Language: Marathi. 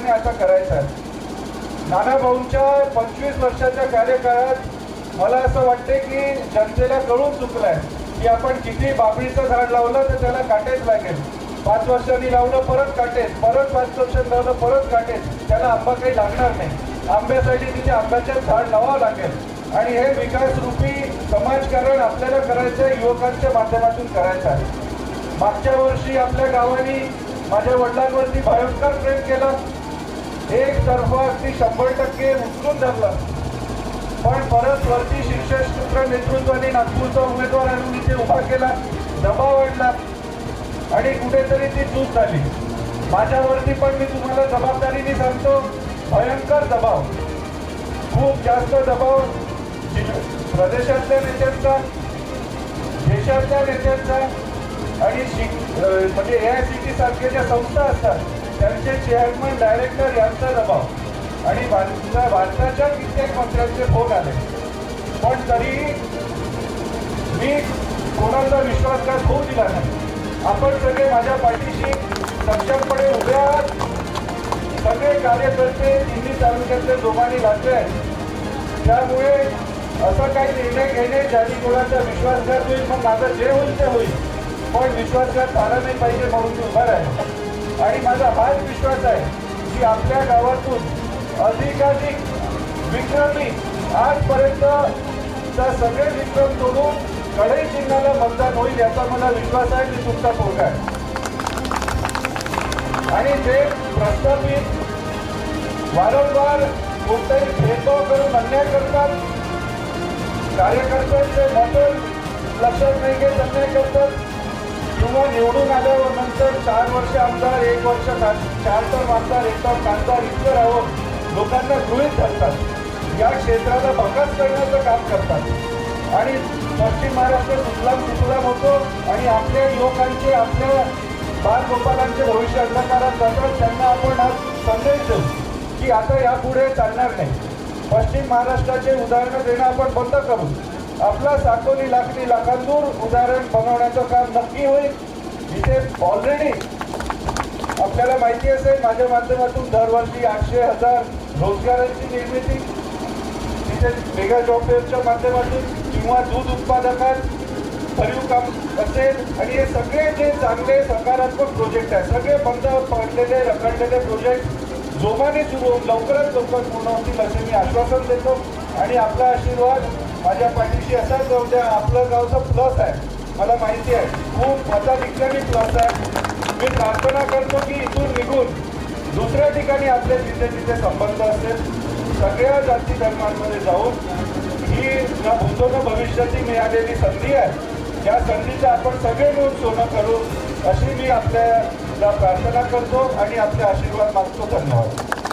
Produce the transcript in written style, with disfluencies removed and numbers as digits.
युवकांनी आता करायचं आहे. नानाभाऊंच्या 25 वर्षाच्या कार्यकाळात मला असं वाटते की जनतेला कळून चुकलंय की आपण किती बाबळीचं झाड लावलं तर त्याला काटेच लागेल. 5 वर्षांनी लावलं परत काटेच, परत 5 वर्षांनी लावलं परत काटेच, त्याला आंबा काही लागणार नाही. आंब्यासाठी तिथे आंब्याचे झाड लावावं लागेल आणि हे विकास रूपी समाजकारण आपल्याला करायचं आहे, युवकांच्या माध्यमातून करायचं आहे. मागच्या वर्षी आपल्या गावाने माझ्या वडिलांवरती भयंकर प्रेम केलं, एक तर्फा अगदी 100% उचलून धरलं. पण परत वरती शीर्षस्त्र नेतृत्वाने नागपूरचा उमेदवार आणून इथे उभा केला, दबाव आणला आणि कुठेतरी ती चूक झाली. माझ्यावरती पण मी तुम्हाला जबाबदारीने सांगतो, भयंकर दबाव, खूप जास्त दबाव प्रदेशातल्या नेत्यांचा, देशातल्या नेत्यांचा आणि म्हणजे AICT सारख्या ज्या संस्था असतात त्यांचे चेअरमन डायरेक्टर यांचा दबाव आणि भारताच्या कित्येक मंत्र्यांचे फोन आले. पण तरी मी कोणाचा विश्वासघात होऊ दिला नाही. आपण सगळे माझ्या पाठीशी सक्षमपणे उभे आहात. सगळे कार्यकर्ते तिन्ही तालुक्यातले जोमाने लागले आहेत. त्यामुळे असा काही निर्णय घेणे ज्याने कोणाचा विश्वासघात होईल, मग माझं जे होईल ते होईल, पण विश्वासघात झाला नाही पाहिजे म्हणून मी उभा आहे. आणि माझा हाच विश्वास आहे की आपल्या गावातून अधिकाधिक विक्रमी आजपर्यंत सगळे विक्रम तोडून कढई चिन्हाला मतदान होईल याचा मला विश्वास आहे. मी तुमचा पोरगा आहे. आणि जे प्रस्थापित वारंवार कोणताही भेदभाव करून अन्याय करतात, कार्यकर्त्यांचे मत लक्षात नाही घेत अन्याय करतात, किंवा निवडून आल्यावर नंतर 4 वर्ष आमदार, 1 वर्ष 4 टर्म आमदार, 1 टर्म खासदार इतकं राहून लोकांना गृहीत धरतात, या क्षेत्राला बकास करण्याचं काम करतात आणि पश्चिम महाराष्ट्र सुफलाम होतो आणि आपल्या युवकांचे, आपल्या बालगोपालांचे भविष्य अंधकारात जातात. त्यांना आपण आज संदेश देऊ की आता यापुढे चालणार नाही. पश्चिम महाराष्ट्राचे उदाहरणं देणं आपण बंद करू. आपला साकोली लाखनी लाखांदूर उदाहरण बनवण्याचं काम नक्की होईल. इथे ऑलरेडी आपल्याला माहिती असेल माझ्या माध्यमातून दरवर्षी 800,000 रोजगारांची निर्मिती तिथे मेगा जॉब फेअरच्या माध्यमातून किंवा दूध उत्पादकात भरीव काम असेल आणि हे सगळे जे चांगले सकारात्मक प्रोजेक्ट आहेत, सगळे बंद पडलेले रखडलेले प्रोजेक्ट जोमाने सुरू होऊन लवकरात लवकर पूर्ण होतील असे मी आश्वासन देतो. आणि आपला आशीर्वाद माझ्या पाठीशी असाच जाऊ द्या. आपलं गावचं प्लस आहे, मला माहिती आहे, खूप मताधिक्याने प्लस आहे. मी प्रार्थना करतो की इथून निघून दुसऱ्या ठिकाणी आपले जिथे जिथे संबंध असेल सगळ्या जाती धर्मांमध्ये जाऊन ही न भूतो न भविष्याची मिळालेली संधी आहे, या संधीचं आपण सगळे मिळून सोनं करू अशी मी आपल्याला प्रार्थना करतो आणि आपले आशीर्वाद मागतो. धन्यवाद.